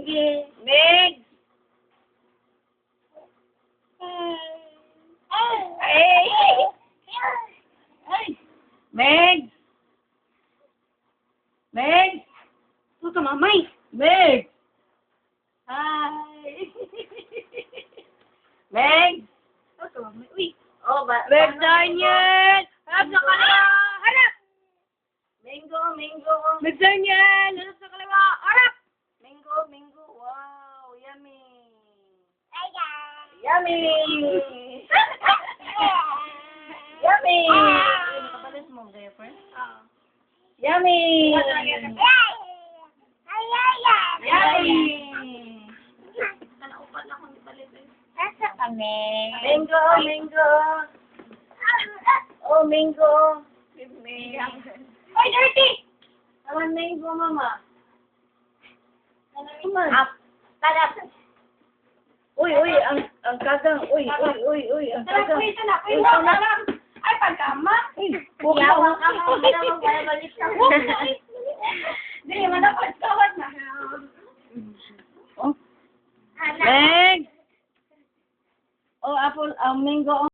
Sige. Meg! Ay! Ay! Meg! Meg! Huwag ka mamay. Meg! Hi! Meg! Huwag ka mamay. Uy. Oh, Meg Daniel! Harap sa kaliwa! Harap! Mango, mango. Meg Daniel! Harap sa kaliwa! Harap! Mango, mango. Wow, yummy. Yummy! Yummy! Nakapalit mo, diaper? Yummy! Yummy! Naupat ako ni palit eh. Nasa kami. Mango, mango. Oh, mango. Oy, dirty! Naman mango, mama. Naman. Tara. Uy, ang kagang. Uy, ang Tara, kagang. uy, ito na. Uy, Uy, wag ito na. na lang. Ay, pagkama. Huwag na, Yawa huwag ka na. mo. Hindi naman balabalik ka. Hindi, manapagkawat na. Oh, Meg! Oh, apple, mango.